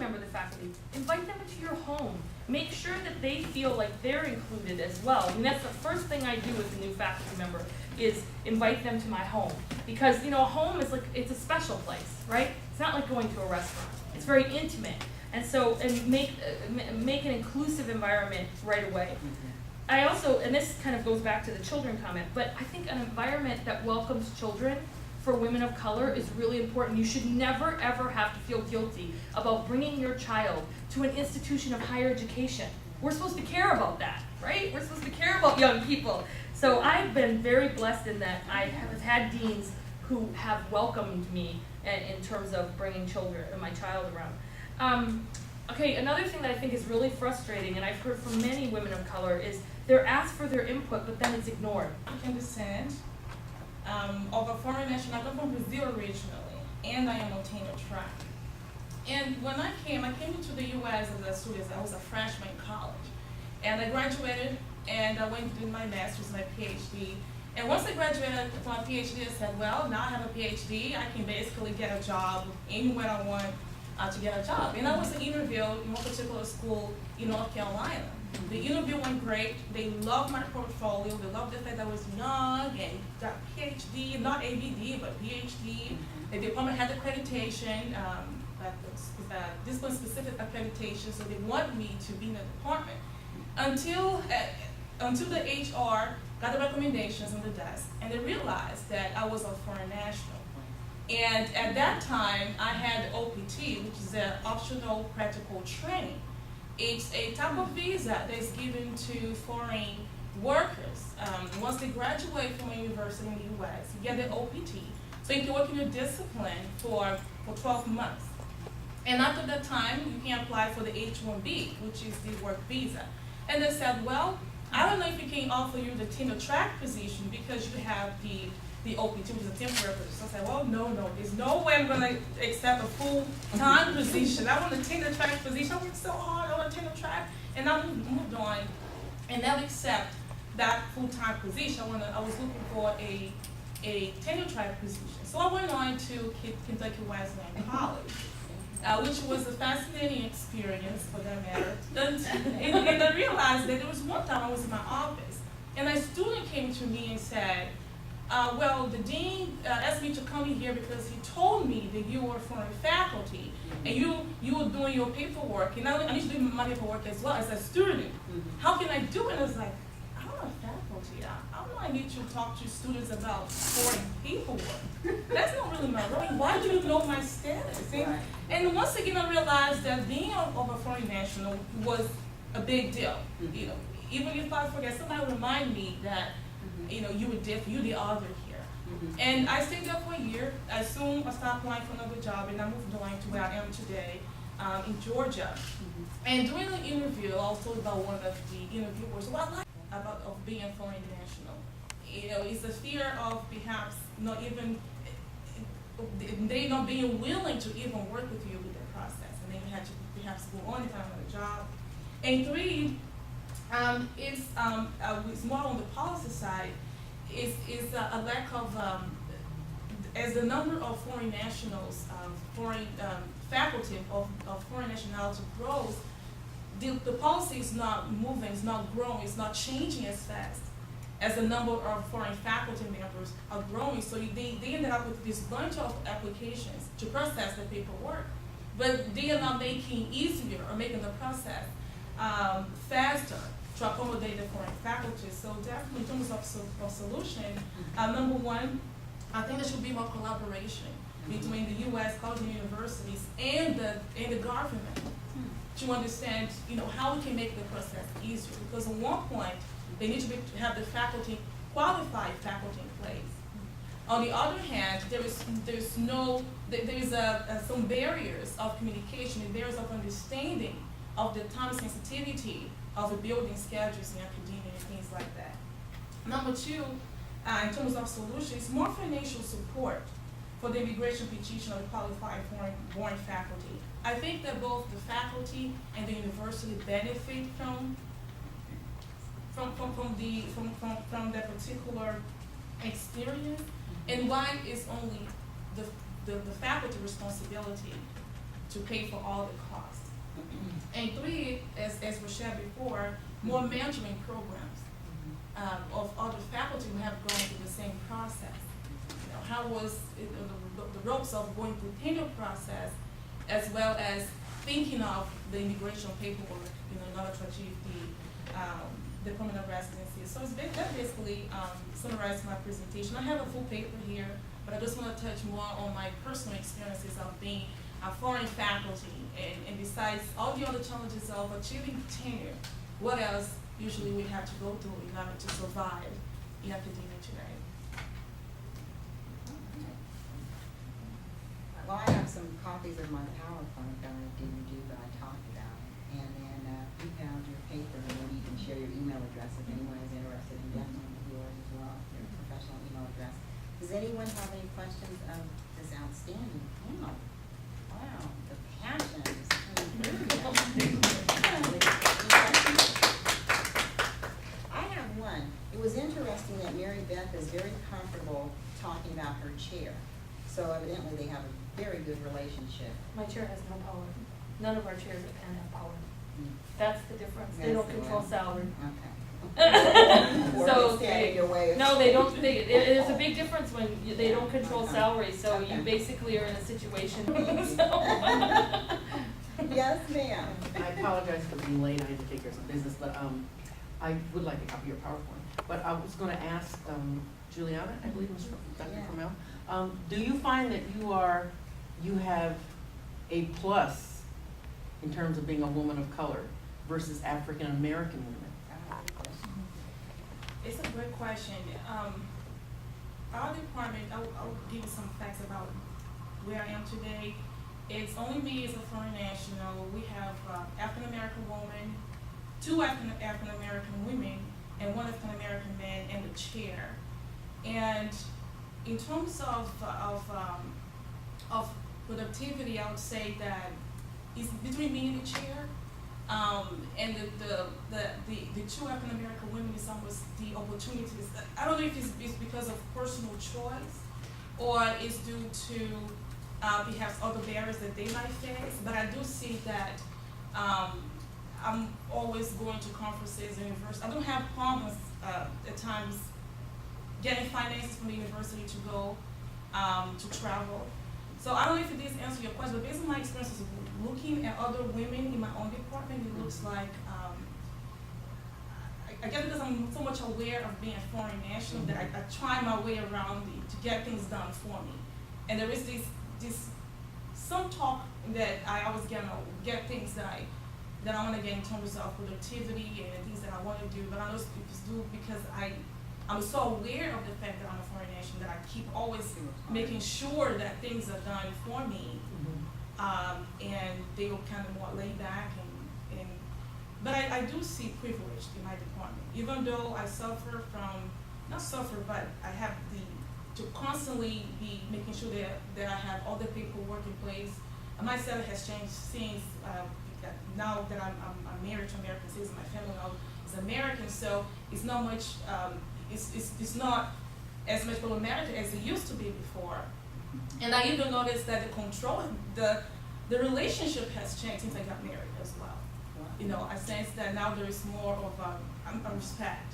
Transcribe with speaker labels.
Speaker 1: member of the faculty, invite them into your home. Make sure that they feel like they're included as well. I mean, that's the first thing I do with a new faculty member is invite them to my home. Because, you know, a home is like, it's a special place, right? It's not like going to a restaurant. It's very intimate. And so, and make an inclusive environment right away. I also, and this kind of goes back to the children comment, but I think an environment that welcomes children for women of color is really important. You should never, ever have to feel guilty about bringing your child to an institution of higher education. We're supposed to care about that, right? We're supposed to care about young people. So I've been very blessed in that I have had deans who have welcomed me in terms of bringing children and my child around. Okay, another thing that I think is really frustrating, and I've heard from many women of color, is they're asked for their input, but then it's ignored.
Speaker 2: African descent, of a foreign national. I come from Brazil originally, and I am on tenure track. And when I came into the U.S. as a student. I was a freshman in college, and I graduated, and I went to do my master's, my PhD. And once I graduated from my PhD, I said, well, now I have a PhD, I can basically get a job anywhere I want to get a job. And I was interviewed in one particular school in North Carolina. The interview went great. They loved my portfolio. They loved the fact that I was young and got PhD, not ABD, but PhD. The department had accreditation, discipline-specific accreditation, so they wanted me to be in the department. Until the HR got the recommendations on the desk, and they realized that I was a foreign national. And at that time, I had OPT, which is an optional practical training. It's a type of visa that's given to foreign workers. Once they graduate from a university in the U.S., you get the OPT, so you can work in your discipline for 12 months. And after that time, you can apply for the H-1B, which is the work visa. And they said, well, I don't know if we can offer you the tenure track position because you have the OPT, which is a temporary position. So I said, well, no, there's no way I'm going to accept a full-time position. I want a tenure track position. I worked so hard on a tenure track, and I moved on and never accept that full-time position. I was looking for a tenure track position. So I went on to Kentucky Wesleyan College, which was a fascinating experience for that matter. And I realized that there was one time I was in my office, and a student came to me and said, well, the dean asked me to come in here because he told me that you were foreign faculty and you were doing your paperwork, and I need to do my paperwork as well as a student. How can I do it? And I was like, I'm not a faculty. I don't know, I need to talk to students about foreign paperwork. That's not really my role. Why do you know my status? And once again, I realized that being of a foreign national was a big deal. You know, even if I forget, somebody remind me that you know, you're the other here. And I stayed there for a year. I soon stopped applying for another job, and I moved on to where I am today in Georgia. And during the interview, I was told about one of the interviewers what I like about being a foreign national. You know, it's the fear of perhaps not even, they not being willing to even work with you with the process, and then you had to perhaps go on and find another job. And three, it's more on the policy side, is a lack of, as the number of foreign nationals, foreign faculty of foreign nationality grows, the policy is not moving, it's not growing, it's not changing as fast as the number of foreign faculty members are growing. So they ended up with this bunch of applications to process the paperwork, but they are not making easier or making the process faster to accommodate the foreign faculty. So definitely in terms of solution, number one, I think there should be more collaboration between the U.S. colleges and universities and the government to understand, you know, how we can make the process easier. Because at one point, they need to have the faculty, qualified faculty in place. On the other hand, there is some barriers of communication and barriers of understanding of the time sensitivity of the building schedules in academia and things like that. Number two, in terms of solutions, more financial support for the immigration petition of qualified foreign faculty. I think that both the faculty and the university benefit from that particular experience, and why it's only the faculty responsibility to pay for all the costs. And three, as was shared before, more mentoring programs of other faculty who have gone through the same process. You know, how was the ropes of going through tenure process, as well as thinking of the immigration paperwork, you know, in order to achieve the permanent residency. So that basically summarizes my presentation. I have a full paper here, but I just want to touch more on my personal experiences of being a foreign faculty, and besides all the other challenges of achieving tenure, what else usually we have to go through in order to survive in academia today.
Speaker 3: Well, I have some copies of my PowerPoint that I didn't do, but I talked about it. And then we found your paper, and maybe you can share your email address if anyone is interested in definitely yours as well, your professional email address. Does anyone have any questions of this outstanding panel? Wow, the passion is coming through. I have one. It was interesting that Mary Beth is very comfortable talking about her chair. So evidently they have a very good relationship.
Speaker 1: My chair has no power. None of our chairs at Penn have power. That's the difference. They
Speaker 3: That's
Speaker 1: don't
Speaker 3: the
Speaker 1: control
Speaker 3: one.
Speaker 1: salary.
Speaker 3: Okay.
Speaker 1: So
Speaker 3: Or they stand in your way of-
Speaker 1: no, they don't. There's a big difference when they don't control
Speaker 3: Okay.
Speaker 1: salary. So
Speaker 3: Okay.
Speaker 1: you basically are in a situation.
Speaker 3: Yes, ma'am.
Speaker 4: I apologize for being late, I had to take care of some business, but I would like a copy of your PowerPoint. But I was gonna ask Juliana, I believe, Ms. Dr.
Speaker 3: Yeah.
Speaker 4: Carmel, do you find that you have a plus in terms of being a woman of color versus African American women?
Speaker 2: It's a great question. Our department, I'll give you some facts about where I am today. It's only me as a foreign national. We have African American woman, two African American women, and one African American man in the chair. And in terms of productivity, I would say that it's between me and the chair. And the two African American women, is almost the opportunities. I don't know if it's because of personal choice or it's due to perhaps other barriers that they might face, but I do see that I'm always going to conferences and universities. I don't have problems at times getting finances from the university to go to travel. So I don't know if this answers your question, but based on my experiences looking at other women in my own department, it looks like, I guess because I'm so much aware of being a foreign national that I try my way around to get things done for me. And there is some talk that I always get things that I want to get in terms of productivity and things that I want to do, but I just do because I'm so aware of the fact that I'm a foreign nation that I keep always making sure that things are done for me, and they are kind of more laid back but I do see privilege in my department, even though I suffer from, not suffer, but I have to constantly be making sure that I have all the paperwork in place. And my setup has changed since now that I'm married to American citizens, my family now is American, so it's not much, it's not as much problematic as it used to be before. And I even noticed that the relationship has changed since I got married as well. You know, I sense that now there is more of a respect